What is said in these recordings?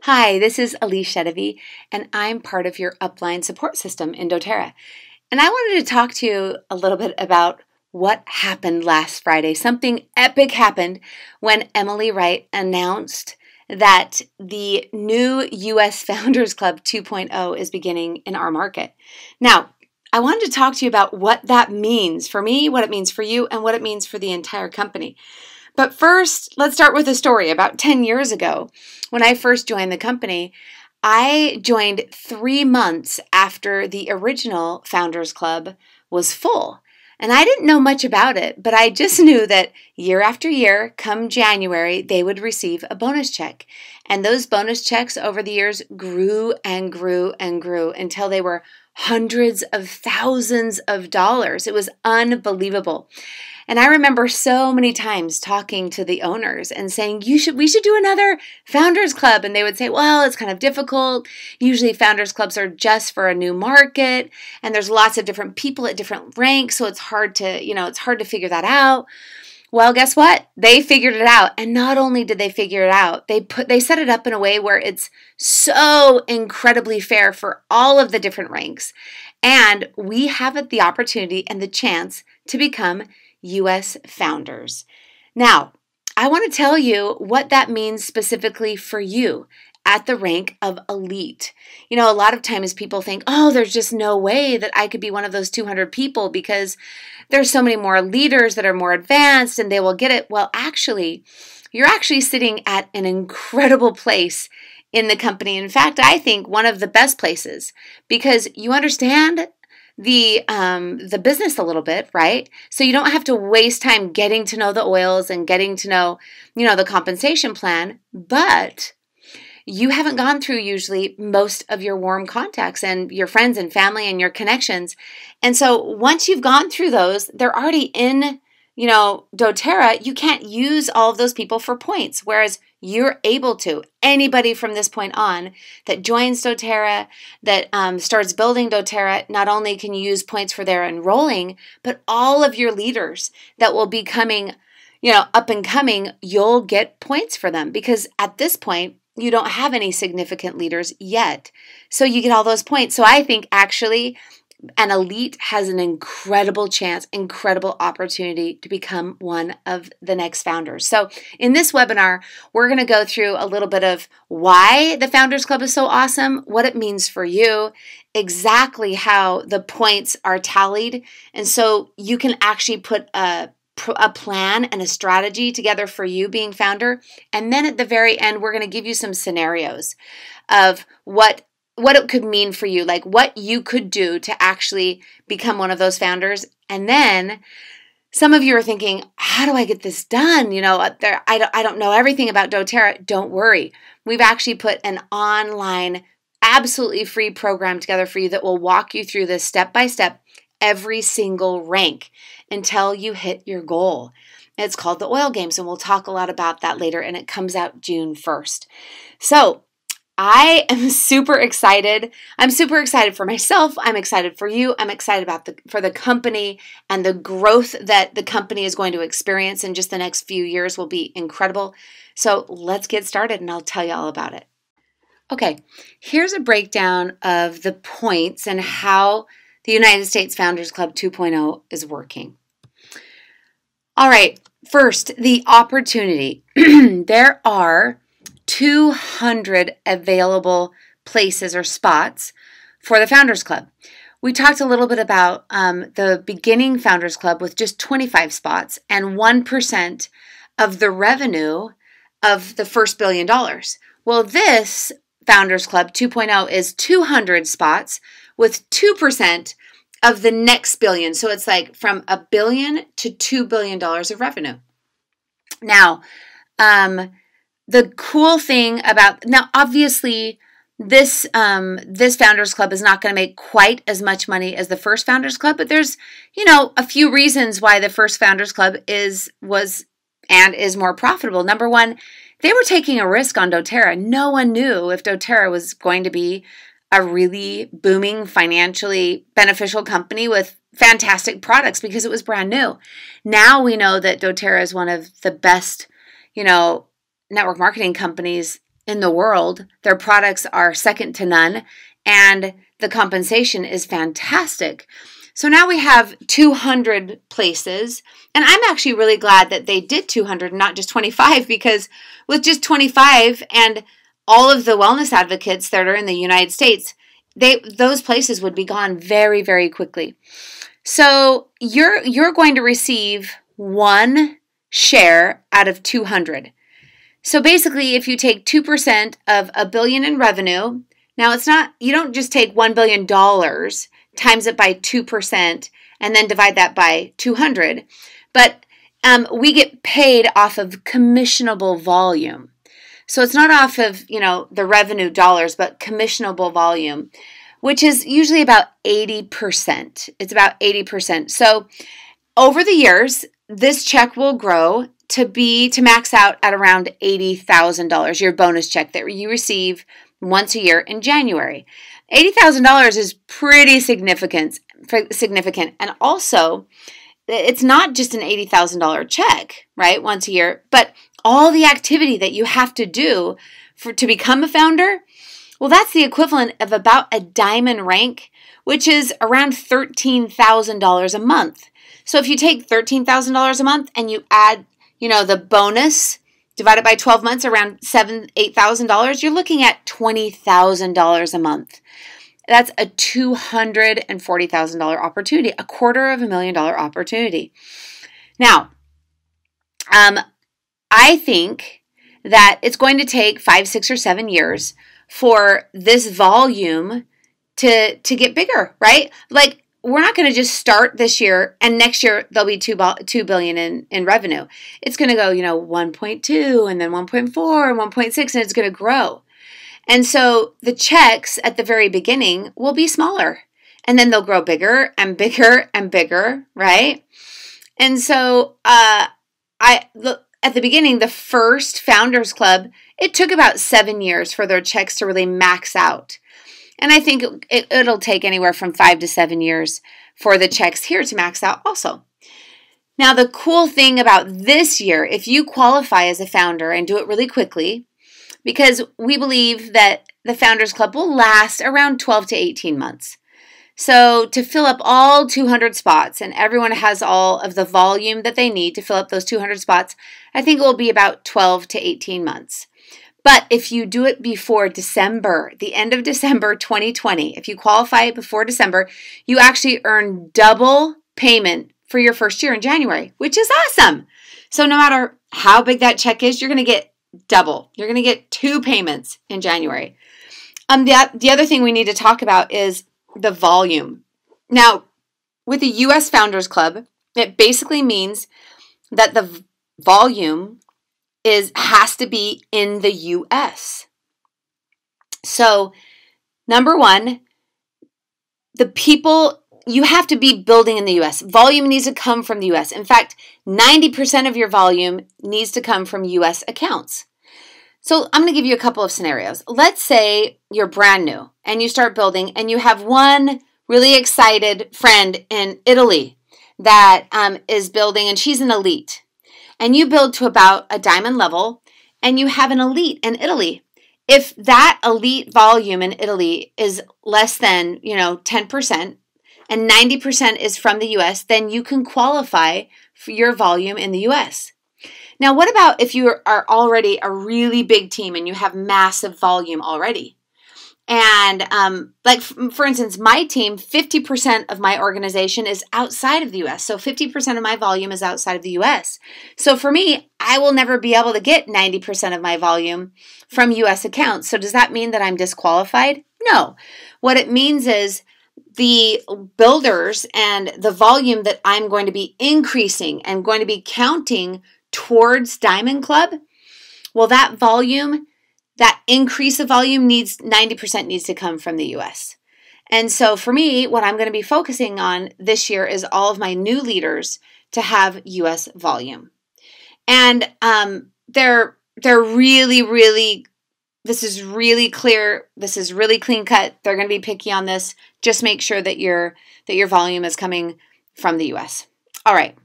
Hi, this is Allyse Sedivy, and I'm part of your upline support system in doTERRA. And I wanted to talk to you a little bit about what happened last Friday. Something epic happened when Emily Wright announced that the new U.S. Founders Club 2.0 is beginning in our market. Now, I wanted to talk to you about what that means for me, what it means for you, and what it means for the entire company. But first, let's start with a story. About 10 years ago, when I first joined the company, I joined 3 months after the original Founders Club was full. And I didn't know much about it, but I just knew that year after year, come January, they would receive a bonus check. And those bonus checks over the years grew and grew and grew until they were hundreds of thousands of dollars. It was unbelievable. And I remember so many times talking to the owners and saying, we should do another Founders Club. And they would say, well, it's kind of difficult. Usually Founders Clubs are just for a new market. And there's lots of different people at different ranks. So it's hard to figure that out. Well, guess what? They figured it out. And not only did they figure it out, they set it up in a way where it's so incredibly fair for all of the different ranks. And we have the opportunity and the chance to become U.S. founders. Now, I want to tell you what that means specifically for you at the rank of elite. You know, a lot of times people think, oh, there's just no way that I could be one of those 200 people because there's so many more leaders that are more advanced and they will get it. Well, actually, you're actually sitting at an incredible place in the company. In fact, I think one of the best places because you understand the business a little bit, right? So you don't have to waste time getting to know the oils and getting to know, the compensation plan, but you haven't gone through usually most of your warm contacts and your friends and family and your connections. And so once you've gone through those, they're already in, doTERRA. You can't use all of those people for points, whereas you're able to. Anybody from this point on that joins doTERRA, that starts building doTERRA, not only can you use points for their enrolling, but all of your leaders that will be coming, up and coming, you'll get points for them because at this point, you don't have any significant leaders yet. So you get all those points. So I think actually an elite has an incredible chance, incredible opportunity to become one of the next founders. So in this webinar, we're going to go through a little bit of why the Founders Club is so awesome, what it means for you, exactly how the points are tallied. And so you can actually put a plan and a strategy together for you being founder. And then at the very end, we're going to give you some scenarios of what it could mean for you, like what you could do to actually become one of those founders. And then some of you are thinking, how do I get this done? I don't know everything about doTERRA. Don't worry. We've actually put an online, absolutely free program together for you that will walk you through this step by step, every single rank until you hit your goal. It's called the Oil Games, and we'll talk a lot about that later, and it comes out June 1st. So I am super excited. I'm super excited for myself. I'm excited for you. I'm excited for the company, and the growth that the company is going to experience in just the next few years will be incredible. So let's get started, and I'll tell you all about it. Okay, here's a breakdown of the points and how the United States Founders Club 2.0 is working. All right, first, the opportunity. There are 200 available places or spots for the Founders Club. We talked a little bit about the beginning Founders Club with just 25 spots and 1% of the revenue of the first $1 billion. Well, this Founders Club 2.0 is 200 spots with 2% of the next billion. So it's like from $1 billion to $2 billion of revenue. Now, the cool thing now, obviously, this Founders Club is not going to make quite as much money as the first Founders Club, but there's, a few reasons why the first Founders Club was more profitable. Number one, they were taking a risk on doTERRA. No one knew if doTERRA was going to be a really booming, financially beneficial company with fantastic products because it was brand new. Now we know that doTERRA is one of the best, network marketing companies in the world. Their products are second to none, and the compensation is fantastic. So now we have 200 places, and I'm actually really glad that they did 200 and not just 25, because with just 25 and all of the wellness advocates that are in the United States, those places would be gone very, very quickly. So you're going to receive one share out of 200. So basically, if you take 2% of $1 billion in revenue, now it's not, you don't just take $1 billion, times it by 2%, and then divide that by 200, but we get paid off of commissionable volume. So it's not off of, the revenue dollars, but commissionable volume, which is usually about 80%. It's about 80%. So over the years, this check will grow to max out at around $80,000, your bonus check that you receive once a year in January. $80,000 is pretty significant. And also, it's not just an $80,000 check, right, once a year, but all the activity that you have to do to become a founder, well, that's the equivalent of about a diamond rank, which is around $13,000 a month. So if you take $13,000 a month and you add, the bonus divided by 12 months, around $7,000, $8,000, you're looking at $20,000 a month. That's a $240,000 opportunity, a $250,000 opportunity. Now, I think that it's going to take 5, 6, or 7 years for this volume to get bigger, right? Like, we're not going to just start this year and next year there'll be $2 billion in revenue. It's going to go, 1.2 and then 1.4 and 1.6, and it's going to grow. And so the checks at the very beginning will be smaller, and then they'll grow bigger and bigger and bigger, right? And so at the beginning, the first Founders Club, it took about 7 years for their checks to really max out. And I think it'll take anywhere from 5 to 7 years for the checks here to max out also. Now, the cool thing about this year, if you qualify as a founder and do it really quickly, because we believe that the Founders Club will last around 12 to 18 months. So to fill up all 200 spots, and everyone has all of the volume that they need to fill up those 200 spots, I think it will be about 12 to 18 months. But if you do it before December, the end of December 2020, if you qualify before December, you actually earn double payment for your first year in January, which is awesome. So no matter how big that check is, you're going to get double. You're going to get 2 payments in January. The other thing we need to talk about is the volume. Now, with the U.S. Founders Club, it basically means that the volume has to be in the U.S. So, number one, the people, you have to be building in the U.S. Volume needs to come from the U.S. In fact, 90% of your volume needs to come from U.S. accounts. So I'm going to give you a couple of scenarios. Let's say you're brand new and you start building and you have one really excited friend in Italy that is building, and she's an elite. And you build to about a diamond level, and you have an elite in Italy. If that elite volume in Italy is less than, 10%, and 90% is from the U.S., then you can qualify for your volume in the U.S. Now, what about if you are already a really big team and you have massive volume already? And for instance, my team, 50% of my organization is outside of the U.S. So 50% of my volume is outside of the U.S. So for me, I will never be able to get 90% of my volume from U.S. accounts. So does that mean that I'm disqualified? No. What it means is the builders and the volume that I'm going to be increasing and going to be counting towards Diamond Club, well, that volume, that increase of volume 90% needs to come from the U.S. And so for me, what I'm going to be focusing on this year is all of my new leaders to have U.S. volume. And they're really, really, this is really clear. This is really clean cut. They're going to be picky on this. Just make sure that your volume is coming from the U.S. All right.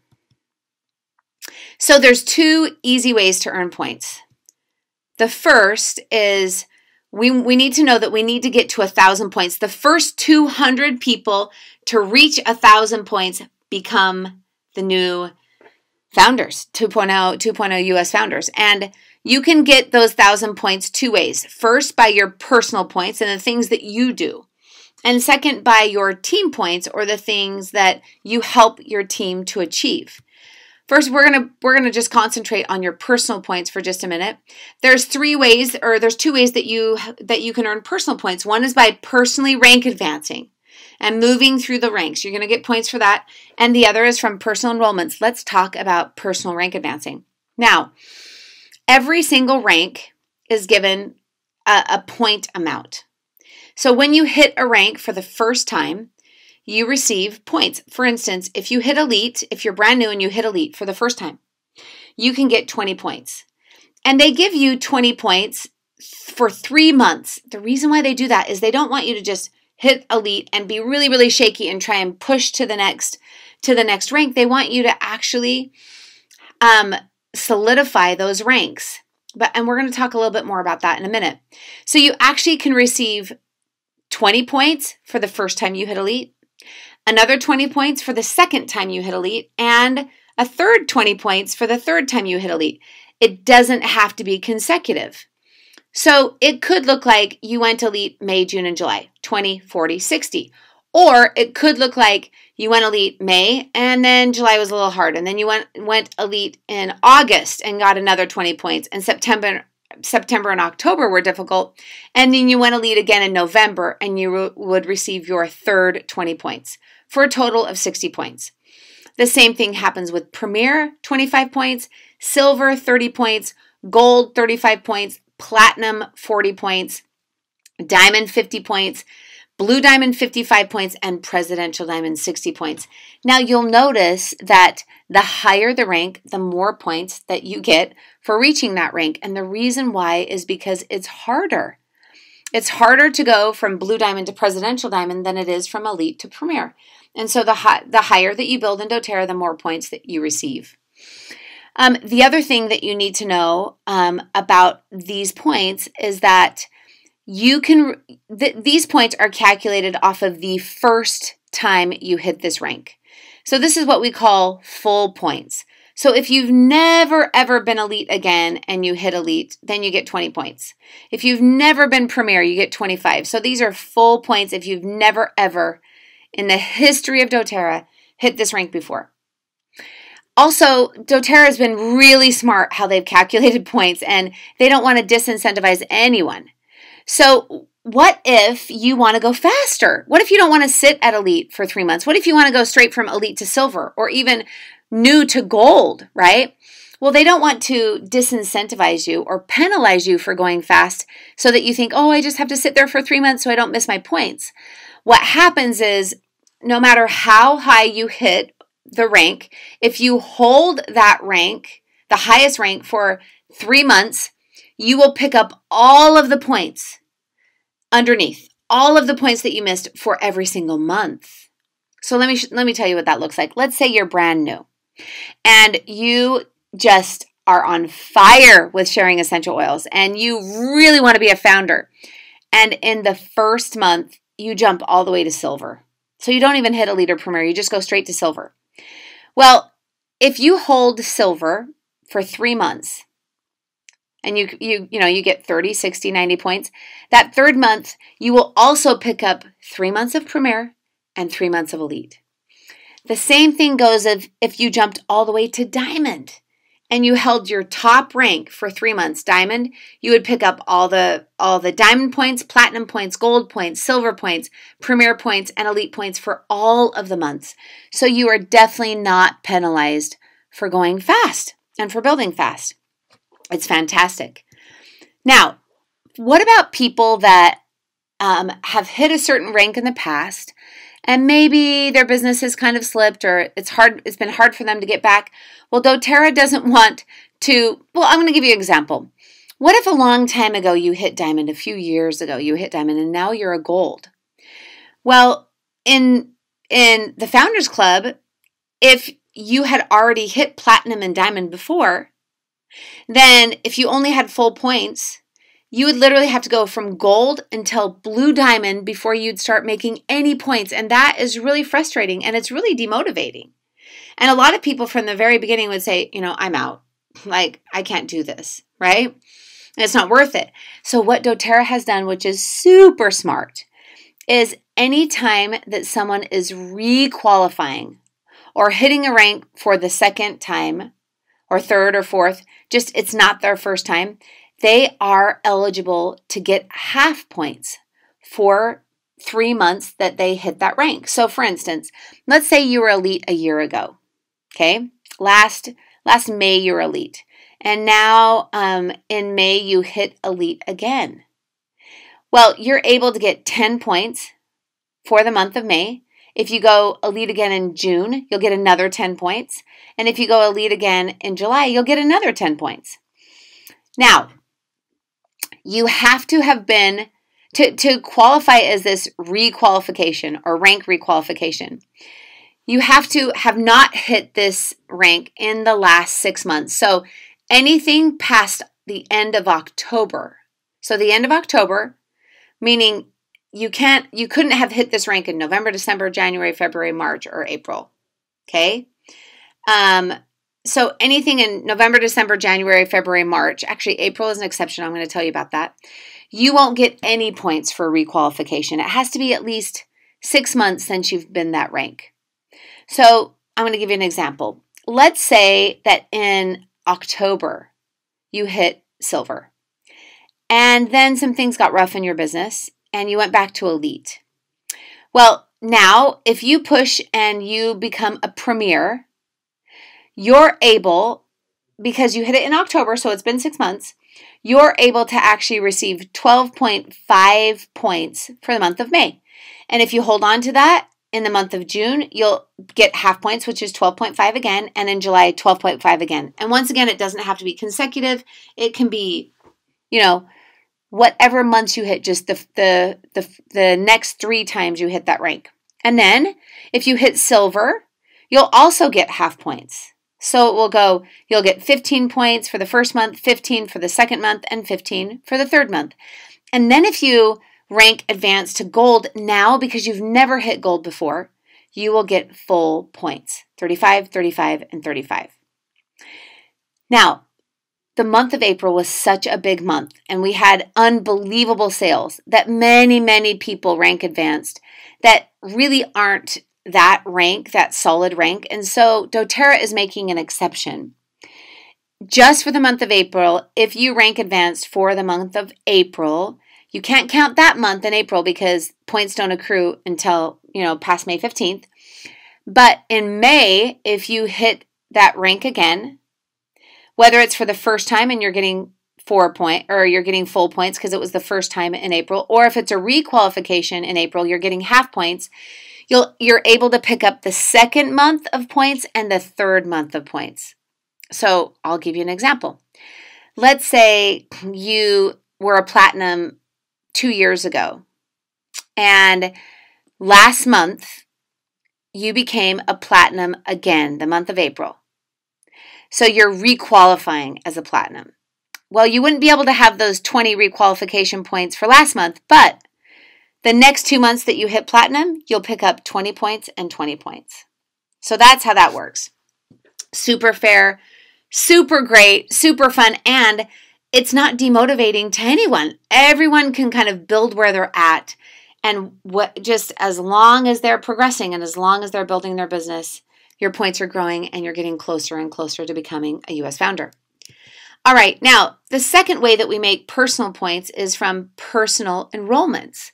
So there's 2 easy ways to earn points. The first is we need to know that we need to get to 1,000 points. The first 200 people to reach 1,000 points become the new founders, 2.0 US founders. And you can get those 1,000 points two ways. First, by your personal points and the things that you do. And second, by your team points or the things that you help your team to achieve. First, we're gonna just concentrate on your personal points for just a minute. There's two ways that you can earn personal points. One is by personally rank advancing and moving through the ranks. You're gonna get points for that. And the other is from personal enrollments. Let's talk about personal rank advancing. Now, every single rank is given a point amount. So when you hit a rank for the first time, you receive points. For instance, if you hit Elite, if you're brand new and you hit Elite for the first time, you can get 20 points. And they give you 20 points for 3 months. The reason why they do that is they don't want you to just hit Elite and be really, really shaky and try and push to the next rank. They want you to actually solidify those ranks. And we're going to talk a little bit more about that in a minute. So you actually can receive 20 points for the first time you hit Elite, another 20 points for the second time you hit Elite, and a third 20 points for the third time you hit Elite. It doesn't have to be consecutive. So it could look like you went Elite May, June, and July, 20, 40, 60. Or it could look like you went Elite May, and then July was a little hard, and then you went Elite in August and got another 20 points, and September and October were difficult, and then you went Elite again in November, and you would receive your third 20 points for a total of 60 points. The same thing happens with Premier, 25 points, Silver, 30 points, Gold, 35 points, Platinum, 40 points, Diamond, 50 points, Blue Diamond, 55 points, and Presidential Diamond, 60 points. Now, you'll notice that the higher the rank, the more points that you get for reaching that rank. And the reason why is because it's harder. It's harder to go from Blue Diamond to Presidential Diamond than it is from Elite to Premier. And so the higher that you build in doTERRA, the more points that you receive. The other thing that you need to know about these points is that these points are calculated off of the first time you hit this rank. So this is what we call full points. So if you've never ever been Elite again and you hit Elite, then you get 20 points. If you've never been Premier, you get 25. So these are full points if you've never ever in the history of doTERRA hit this rank before. Also, doTERRA has been really smart how they've calculated points, and they don't want to disincentivize anyone. So what if you want to go faster? What if you don't want to sit at Elite for 3 months? What if you want to go straight from Elite to Silver or even new to Gold, right? Well, they don't want to disincentivize you or penalize you for going fast so that you think, oh, I just have to sit there for 3 months so I don't miss my points. What happens is no matter how high you hit the rank, if you hold that rank, the highest rank for 3 months, you will pick up all of the points underneath, all of the points that you missed for every single month. So let me tell you what that looks like. Let's say you're brand new and you just are on fire with sharing essential oils and you really want to be a founder. And in the first month, you jump all the way to Silver. So you don't even hit Elite or Premier, you just go straight to Silver. Well, if you hold Silver for 3 months, and you get 30, 60, 90 points, that third month, you will also pick up 3 months of Premier and 3 months of Elite. The same thing goes if you jumped all the way to Diamond and you held your top rank for 3 months, Diamond, you would pick up all the Diamond points, Platinum points, Gold points, Silver points, Premier points, and Elite points for all of the months. So you are definitely not penalized for going fast and for building fast. It's fantastic. Now, what about people that have hit a certain rank in the past and maybe their business has kind of slipped or it's been hard for them to get back? Well, doTERRA doesn't want to, I'm going to give you an example. What if a long time ago you hit Diamond, a few years ago you hit Diamond, and now you're a Gold? Well, in the Founders Club, if you had already hit Platinum and Diamond before, Then if you only had full points, you would literally have to go from gold until blue diamond before you'd start making any points. And that is really frustrating and it's really demotivating. And a lot of people from the very beginning would say, I'm out. Like, I can't do this, right? And it's not worth it. So what doTERRA has done, which is super smart, is anytime that someone is re-qualifying or hitting a rank for the second time or third or fourth, just it's not their first time, they are eligible to get half points for 3 months that they hit that rank. So for instance, let's say you were elite a year ago, okay? Last May you were elite. And now in May you hit elite again. Well, you're able to get 10 points for the month of May. If you go elite again in June, you'll get another 10 points. And if you go elite again in July, you'll get another 10 points. Now, you have to have been, to qualify as this requalification or rank requalification, you have to have not hit this rank in the last 6 months. So anything past the end of October. So the end of October, meaning you couldn't have hit this rank in November, December, January, February, March, or April. Okay? So anything in November, December, January, February, March, actually April is an exception. I'm going to tell you about that. You won't get any points for requalification. It has to be at least 6 months since you've been that rank. So I'm going to give you an example. Let's say that in October you hit silver and then some things got rough in your business and you went back to elite. Well, now if you push and you become a premier, you're able, because you hit it in October, so it's been 6 months, you're able to actually receive 12.5 points for the month of May. And if you hold on to that, in the month of June, you'll get half points, which is 12.5 again, and in July, 12.5 again. And once again, it doesn't have to be consecutive. It can be, whatever months you hit, just the next 3 times you hit that rank. And then, if you hit silver, you'll also get half points. So it will go, you'll get 15 points for the first month, 15 for the second month, and 15 for the third month. And then if you rank advanced to gold now, because you've never hit gold before, you will get full points, 35, 35, and 35. Now, the month of April was such a big month, and we had unbelievable sales that many, many people rank advanced that really aren't that rank, that solid rank. And so doTERRA is making an exception. Just for the month of April, if you rank advanced for the month of April, you can't count that month in April because points don't accrue until, past May 15th. But in May, if you hit that rank again, whether it's for the first time and you're getting 4 points, or you're getting full points because it was the first time in April, or if it's a requalification in April, you're getting half points, you're able to pick up the second month of points and the third month of points. So I'll give you an example. Let's say you were a platinum 2 years ago, and last month you became a platinum again, the month of April. So you're requalifying as a platinum. Well, you wouldn't be able to have those 20 requalification points for last month, but the next 2 months that you hit platinum, you'll pick up 20 points and 20 points. So that's how that works. Super fair, super great, super fun, and it's not demotivating to anyone. Everyone can kind of build where they're at, and just as long as they're progressing and as long as they're building their business, your points are growing and you're getting closer and closer to becoming a U.S. founder. All right, now the second way that we make personal points is from personal enrollments.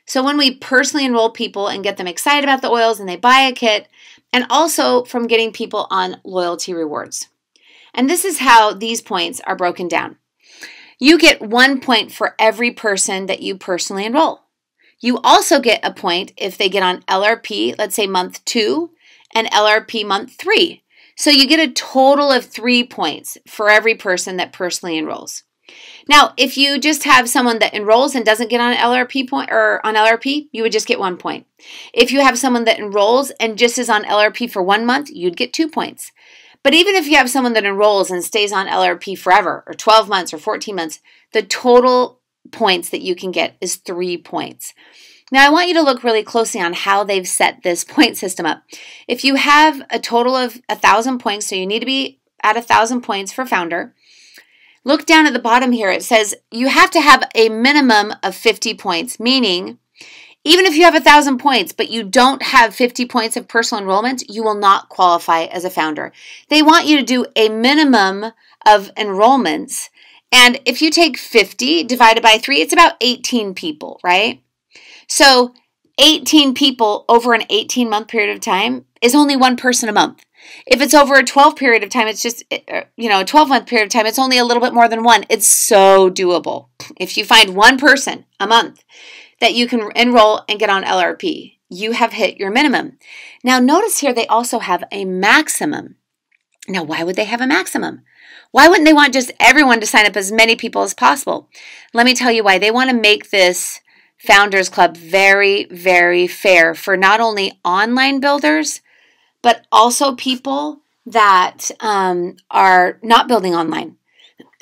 So when we personally enroll people and get them excited about the oils and they buy a kit, and also from getting people on loyalty rewards. And this is how these points are broken down. You get 1 point for every person that you personally enroll. You also get a point if they get on LRP, let's say month 2, and LRP month 3. So you get a total of 3 points for every person that personally enrolls. Now, if you just have someone that enrolls and doesn't get on LRP point or on LRP, you would just get 1 point. If you have someone that enrolls and just is on LRP for 1 month, you'd get 2 points. But even if you have someone that enrolls and stays on LRP forever, or 12 months or 14 months, the total points that you can get is 3 points. Now, I want you to look really closely on how they've set this point system up. If you have a total of 1,000 points, so you need to be at 1,000 points for founder, look down at the bottom here. It says you have to have a minimum of 50 points, meaning even if you have 1,000 points, but you don't have 50 points of personal enrollment, you will not qualify as a founder. They want you to do a minimum of enrollments. And if you take 50 divided by 3, it's about 18 people, right? So 18 people over an 18-month period of time is only one person a month. If it's over a 12 period of time, it's just, a 12-month period of time, it's only a little bit more than one. It's so doable. If you find one person a month that you can enroll and get on LRP, you have hit your minimum. Now, notice here they also have a maximum. Now, why would they have a maximum? Why wouldn't they want just everyone to sign up, as many people as possible? Let me tell you why. They want to make this Founders Club very, very fair for not only online builders, but also people that are not building online.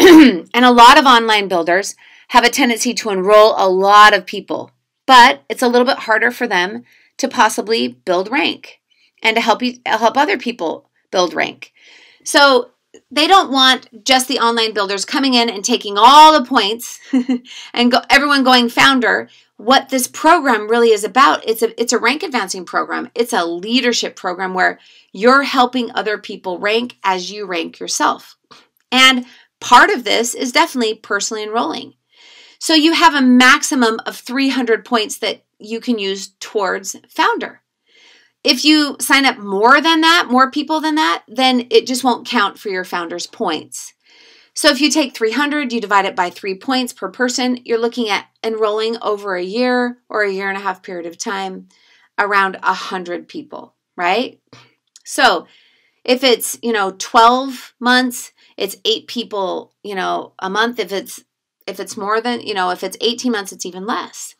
And a lot of online builders have a tendency to enroll a lot of people, but it's a little bit harder for them to possibly build rank and to help other people build rank. So they don't want just the online builders coming in and taking all the points and everyone going founder. What this program really is about, it's a rank advancing program. It's a leadership program where you're helping other people rank as you rank yourself. And part of this is definitely personally enrolling. So you have a maximum of 300 points that you can use towards founder. If you sign up more than that, more people than that, then it just won't count for your founder's points. So if you take 300, you divide it by 3 points per person, you're looking at enrolling over a year or a year and a half period of time around 100 people, right? So if it's, 12 months, it's 8 people, a month. If it's more than, if it's 18 months, it's even less.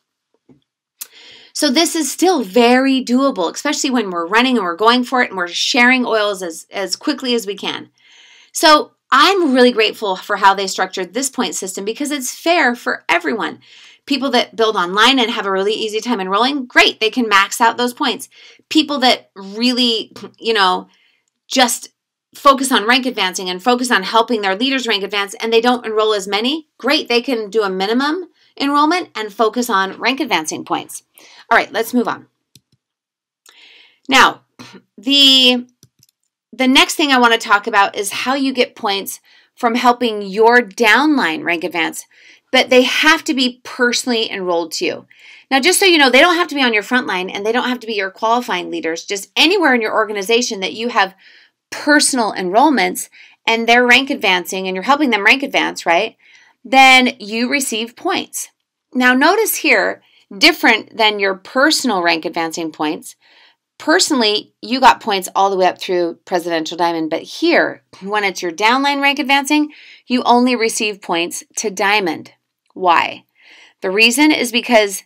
So this is still very doable, especially when we're running and we're going for it and we're sharing oils as quickly as we can. So I'm really grateful for how they structured this point system because it's fair for everyone. People that build online and have a really easy time enrolling, great, they can max out those points. People that really, just focus on rank advancing and focus on helping their leaders rank advance and they don't enroll as many, great, they can do a minimum enrollment and focus on rank advancing points. All right, let's move on. Now, the next thing I want to talk about is how you get points from helping your downline rank advance, but they have to be personally enrolled to you. Now, just so you know, they don't have to be on your front line and they don't have to be your qualifying leaders, just anywhere in your organization that you have personal enrollments and they're rank advancing and you're helping them rank advance, right? Then you receive points. Now, notice here, different than your personal rank advancing points, personally, you got points all the way up through Presidential Diamond, but here, when it's your downline rank advancing, you only receive points to Diamond. Why? The reason is because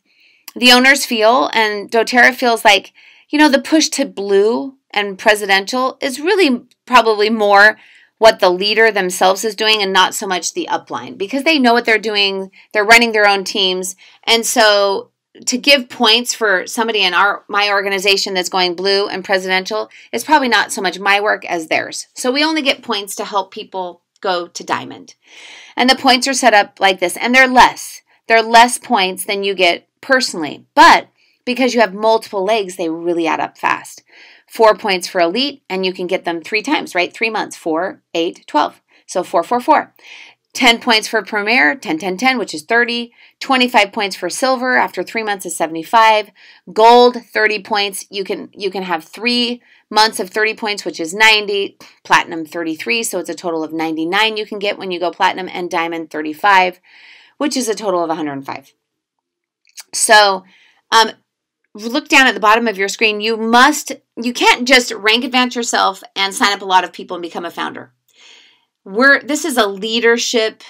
the owners feel, and doTERRA feels like, the push to blue and Presidential is really probably more what the leader themselves is doing and not so much the upline because they know what they're doing, they're running their own teams, and so to give points for somebody in my organization that's going blue and Presidential is probably not so much my work as theirs. So we only get points to help people go to Diamond. And the points are set up like this, and they're less. They're less points than you get personally, but because you have multiple legs, they really add up fast. 4 points for Elite, and you can get them 3 times, right? 3 months, 4, 8, 12. So 4, 4, 4. 10 points for Premier, 10, 10, 10, which is 30. 25 points for Silver, after 3 months is 75. Gold, 30 points. You can have 3 months of 30 points, which is 90. Platinum, 33, so it's a total of 99 you can get when you go Platinum. And Diamond, 35, which is a total of 105. So, look down at the bottom of your screen. You can't just rank advance yourself and sign up a lot of people and become a founder. This is a leadership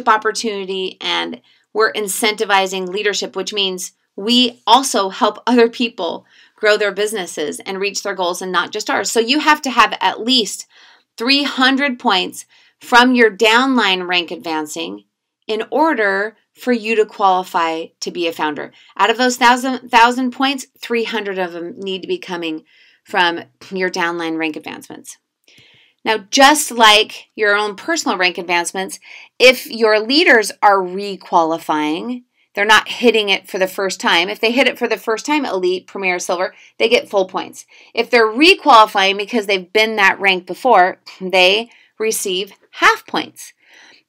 opportunity, and we're incentivizing leadership, which means we also help other people grow their businesses and reach their goals and not just ours. So you have to have at least 300 points from your downline rank advancing in order for you to qualify to be a founder. Out of those 1,000 points, 300 of them need to be coming from your downline rank advancements. Now, just like your own personal rank advancements, if your leaders are re-qualifying, they're not hitting it for the first time. If they hit it for the first time, elite, premier, silver, they get full points. If they're re-qualifying because they've been that rank before, they receive half points.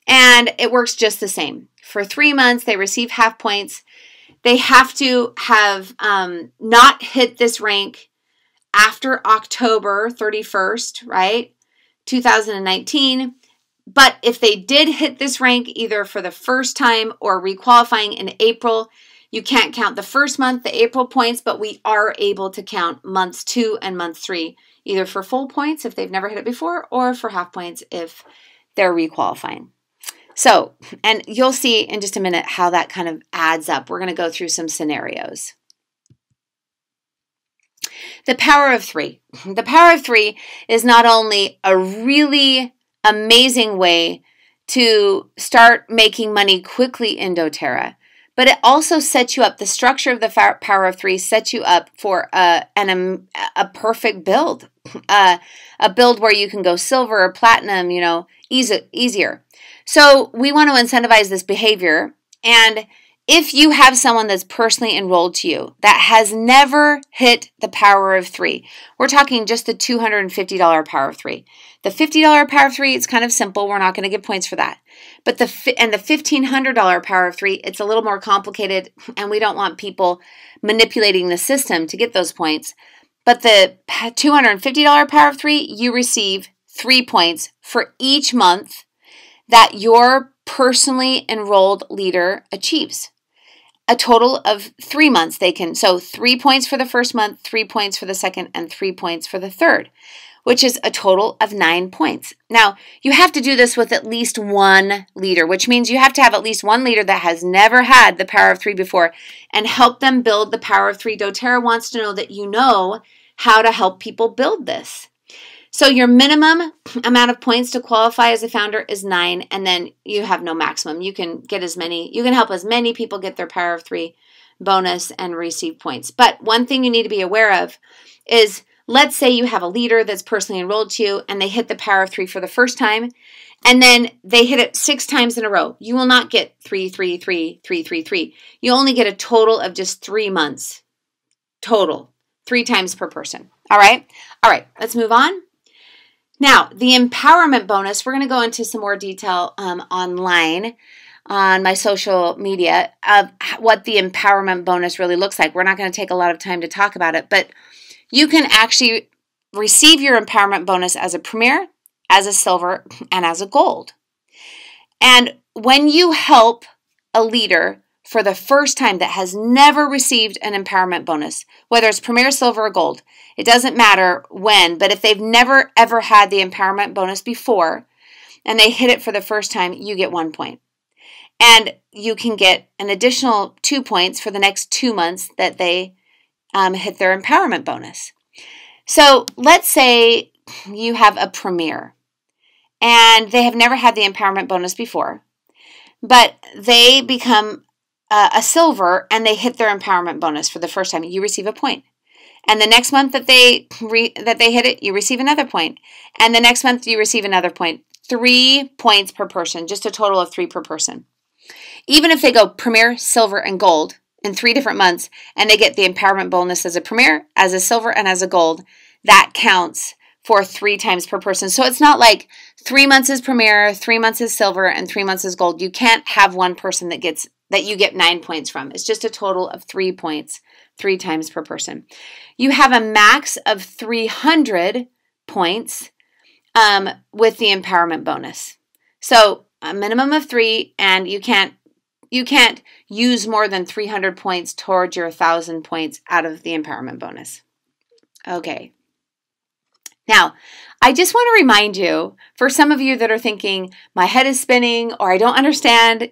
And it works just the same. For 3 months, they receive half points. They have to have not hit this rank after October 31st, right? 2019. But if they did hit this rank either for the first time or requalifying in April, you can't count the first month, the April points, but we are able to count months 2 and month 3, either for full points if they've never hit it before or for half points if they're requalifying. So, and you'll see in just a minute how that kind of adds up. We're going to go through some scenarios. The power of 3. The power of 3 is not only a really amazing way to start making money quickly in doTERRA, but it also sets you up, the structure of the power of 3 sets you up for a perfect build, a build where you can go silver or platinum, you know, easier. So we want to incentivize this behavior, and if you have someone that's personally enrolled to you that has never hit the power of 3, we're talking just the $250 power of 3. The $50 power of 3, it's kind of simple. We're not going to give points for that. But the $1,500 power of 3, it's a little more complicated, and we don't want people manipulating the system to get those points. But the $250 power of 3, you receive 3 points for each month that your personally enrolled leader achieves. A total of 3 months they can, so 3 points for the first month, 3 points for the second, and 3 points for the third, which is a total of 9 points. Now, you have to do this with at least one leader, which means you have to have at least one leader that has never had the power of 3 before and help them build the power of 3. doTERRA wants to know that you know how to help people build this. So your minimum amount of points to qualify as a founder is 9, and then you have no maximum. You can get you can help as many people get their power of 3 bonus and receive points. But one thing you need to be aware of is, let's say you have a leader that's personally enrolled to you and they hit the power of 3 for the first time, and then they hit it 6 times in a row. You will not get 3, 3, 3, 3, 3, 3. You only get a total of just 3 months total, 3 times per person. All right? All right, let's move on. Now, the empowerment bonus, we're going to go into some more detail online on my social media of what the empowerment bonus really looks like. We're not going to take a lot of time to talk about it, but you can actually receive your empowerment bonus as a premier, as a silver, and as a gold. And when you help a leader for the first time that has never received an empowerment bonus, whether it's premier, silver, or gold, it doesn't matter when, but if they've never ever had the empowerment bonus before and they hit it for the first time, you get 1 point. And you can get an additional 2 points for the next 2 months that they hit their empowerment bonus. So let's say you have a premier and they have never had the empowerment bonus before, but they become a silver and they hit their empowerment bonus for the first time. You receive a point. And the next month that they hit it, you receive another point. And the next month you receive another point. 3 points per person, just a total of 3 per person. Even if they go premier, silver, and gold in 3 different months, and they get the empowerment bonus as a premier, as a silver, and as a gold, that counts for 3 times per person. So it's not like 3 months is premier, 3 months is silver, and 3 months is gold. You can't have one person that you get 9 points from. It's just a total of 3 points, 3 times per person. You have a max of 300 points with the empowerment bonus. So a minimum of 3, and you can't use more than 300 points towards your 1,000 points out of the empowerment bonus. Okay. Now, I just want to remind you, for some of you that are thinking, my head is spinning, or I don't understand,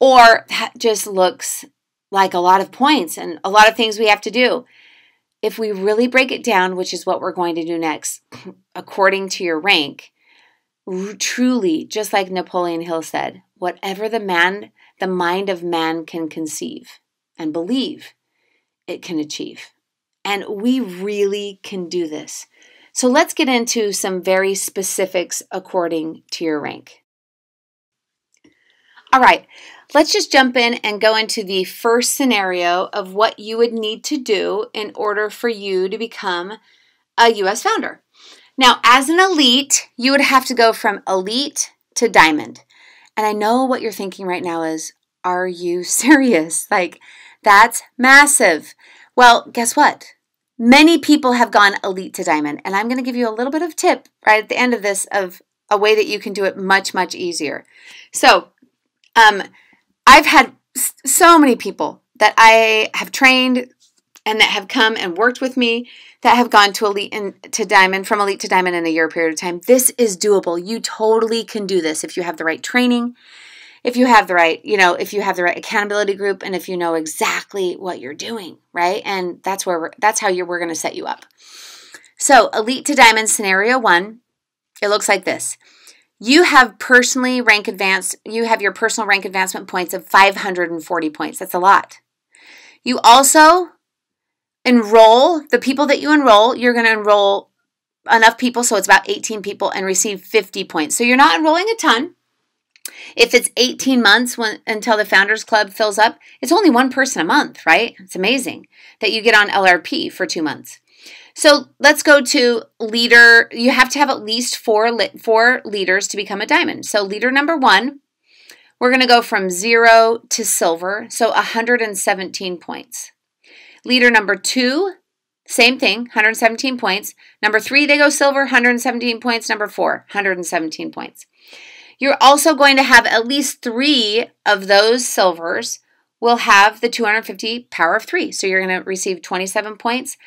or that just looks like a lot of points and a lot of things we have to do. if we really break it down, which is what we're going to do next, according to your rank, truly, just like Napoleon Hill said, whatever the mind of man can conceive and believe, it can achieve. And we really can do this. So let's get into some very specifics according to your rank. All right, let's just jump in and go into the first scenario of what you would need to do in order for you to become a U.S. founder. Now, as an elite, you would have to go from elite to diamond. And I know what you're thinking right now is, are you serious? Like, that's massive. Well, guess what? Many people have gone elite to diamond, and I'm going to give you a little bit of tip right at the end of this of a way that you can do it much, much easier. So, I've had so many people that I have trained and that have come and worked with me that have gone to elite and to diamond, from elite to diamond in a year period of time. This is doable. You totally can do this if you have the right training, if you have the right, if you have the right accountability group, and if you know exactly what you're doing, right? And that's how we're going to set you up. So, elite to diamond scenario 1, it looks like this. You have your personal rank advancement points of 540 points. That's a lot. You also enroll, the people that you enroll, you're going to enroll enough people, so it's about 18 people, and receive 50 points. So you're not enrolling a ton. If it's 18 months until the Founders Club fills up, it's only one person a month, right? It's amazing that you get on LRP for 2 months. So let's go to leader. You have to have at least four leaders to become a diamond. So leader number 1, we're going to go from 0 to silver, so 117 points. Leader number 2, same thing, 117 points. Number 3, they go silver, 117 points. Number 4, 117 points. You're also going to have at least 3 of those silvers will have the 250 power of 3. So you're going to receive 27 points,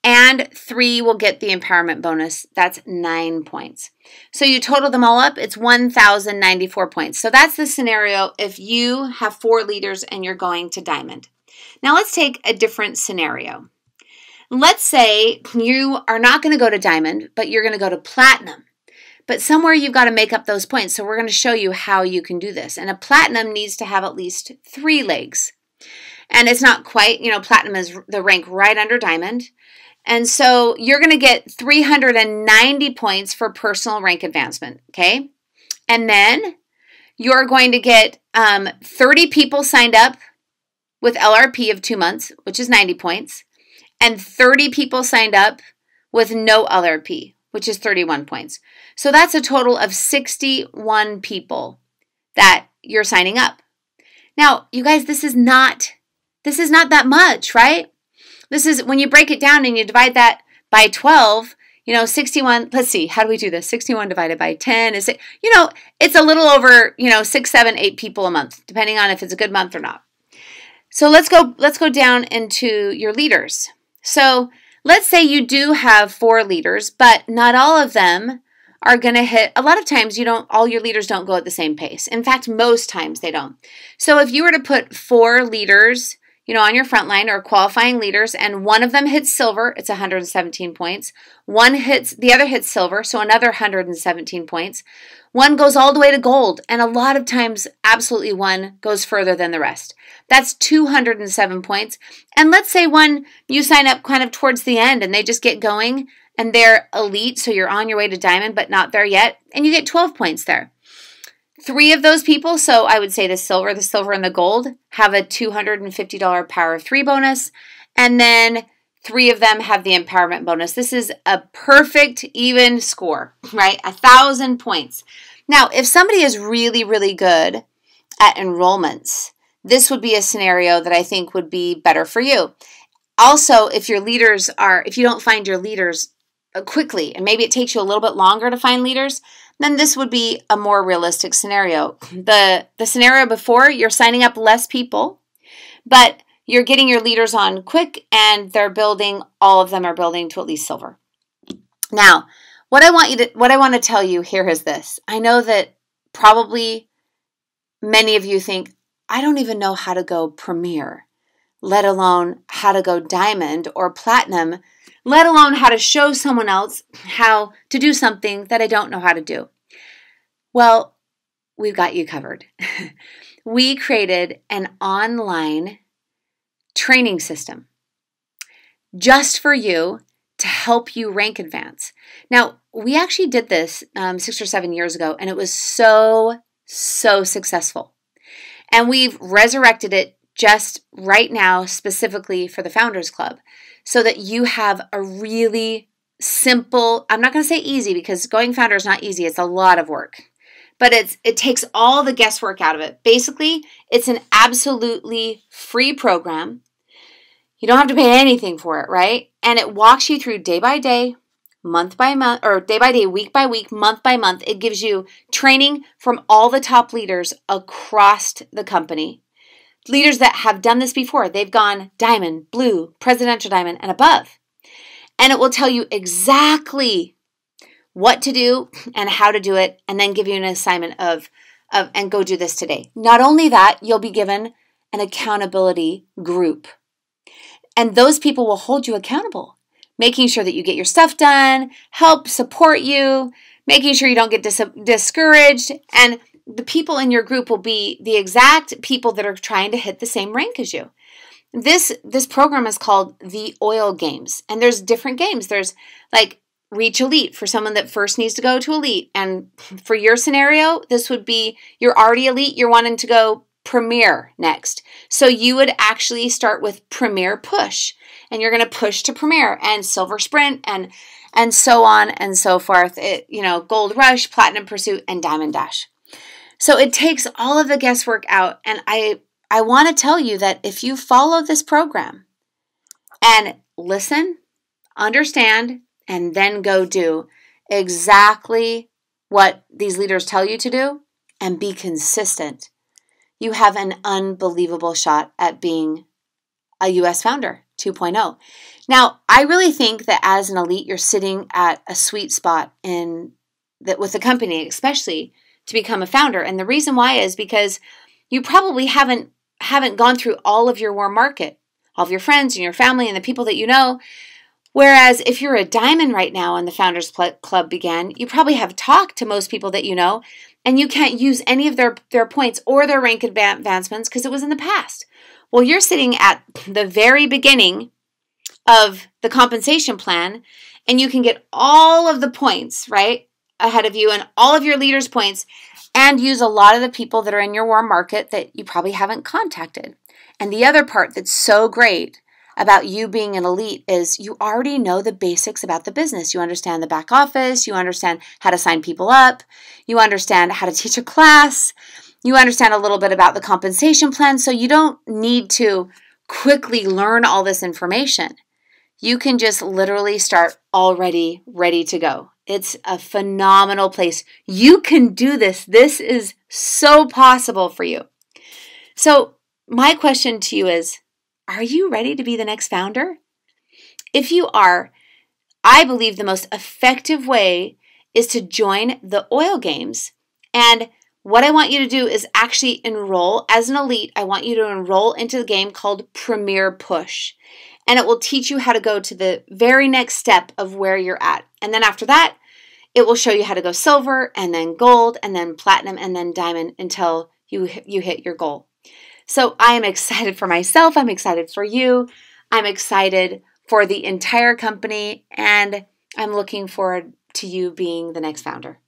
and 3 will get the empowerment bonus. That's 9 points. So you total them all up, it's 1,094 points. So that's the scenario if you have 4 leaders and you're going to diamond. Now let's take a different scenario. Let's say you are not going to go to diamond, but you're going to go to platinum. But somewhere you've got to make up those points. So we're going to show you how you can do this. And a platinum needs to have at least 3 legs. And it's not quite, platinum is the rank right under diamond. And so you're going to get 390 points for personal rank advancement, okay? And then you're going to get 30 people signed up with LRP of 2 months, which is 90 points, and 30 people signed up with no LRP, which is 31 points. So that's a total of 61 people that you're signing up. Now, you guys, this is not that much, right? This is, when you break it down and you divide that by 12, 61, let's see, how do we do this? 61 divided by 10 is, it's a little over, 6, 7, 8 people a month, depending on if it's a good month or not. So let's go down into your leaders. So let's say you do have 4 leaders, but not all of them are going to hit. A lot of times all your leaders don't go at the same pace. In fact, most times they don't. So if you were to put 4 leaders, on your front line or qualifying leaders, and one of them hits silver, it's 117 points. The other hits silver, so another 117 points. One goes all the way to gold, and a lot of times, absolutely one goes further than the rest. That's 207 points. And let's say one, you sign up kind of towards the end and they just get going and they're elite, so you're on your way to diamond, but not there yet, and you get 12 points there. 3 of those people, so I would say the silver, and the gold, have a $250 power of 3 bonus, and then 3 of them have the empowerment bonus. This is a perfect even score, right? 1,000 points. Now, if somebody is really, really good at enrollments, this would be a scenario that I think would be better for you. Also, if you don't find your leaders quickly, and maybe it takes you a little bit longer to find leaders, then this would be a more realistic scenario. The scenario before, you're signing up less people, but you're getting your leaders on quick, and all of them are building to at least silver. Now, what I want to tell you here is this. I know that probably many of you think, I don't even know how to go premier, let alone how to go diamond or platinum, let alone how to show someone else how to do something that I don't know how to do. Well, we've got you covered. We created an online training system just for you to help you rank advance. Now, we actually did this 6 or 7 years ago, and it was so successful. And we've resurrected it just right now, specifically for the Founders Club, so that you have a really simple, I'm not going to say easy because going founder is not easy. It's a lot of work, but it takes all the guesswork out of it. Basically, it's an absolutely free program. You don't have to pay anything for it, right? And it walks you through day by day, month by month, or day by day, week by week, month by month. It gives you training from all the top leaders across the company. Leaders that have done this before. They've gone diamond, blue, presidential diamond, and above. And it will tell you exactly what to do and how to do it, and then give you an assignment of and go do this today. Not only that, you'll be given an accountability group. And those people will hold you accountable, making sure that you get your stuff done, help support you, making sure you don't get discouraged. And the people in your group will be the exact people that are trying to hit the same rank as you. This program is called the Oil Games. And there's different games. There's like Reach Elite for someone that first needs to go to Elite. And for your scenario, this would be you're already Elite, you're wanting to go Premier next. So you would actually start with Premier Push, and you're going to push to Premier and Silver Sprint and so on and so forth. Gold Rush, Platinum Pursuit, and Diamond Dash. So it takes all of the guesswork out, and I want to tell you that if you follow this program and listen, understand, and then go do exactly what these leaders tell you to do and be consistent, you have an unbelievable shot at being a U.S. Founder 2.0. Now, I really think that as an elite, you're sitting at a sweet spot with the company, especially to become a founder. And the reason why is because you probably haven't gone through all of your warm market, all of your friends and your family and the people that you know. Whereas if you're a diamond right now and the Founders Club began, you probably have talked to most people that you know, and you can't use any of their points or their rank advancements because it was in the past. Well, you're sitting at the very beginning of the compensation plan, and you can get all of the points, right, ahead of you and all of your leaders' points, and use a lot of the people that are in your warm market that you probably haven't contacted. And the other part that's so great about you being an elite is you already know the basics about the business. You understand the back office. You understand how to sign people up. You understand how to teach a class. You understand a little bit about the compensation plan. So you don't need to quickly learn all this information. You can just literally start already ready to go. It's a phenomenal place. You can do this. This is so possible for you. So my question to you is, are you ready to be the next founder? If you are, I believe the most effective way is to join the Oil Games. And what I want you to do is actually enroll as an elite. I want you to enroll into the game called Premier Push. And it will teach you how to go to the very next step of where you're at. And then after that, it will show you how to go silver and then gold and then platinum and then diamond until you hit your goal. So I am excited for myself. I'm excited for you. I'm excited for the entire company. And I'm looking forward to you being the next founder.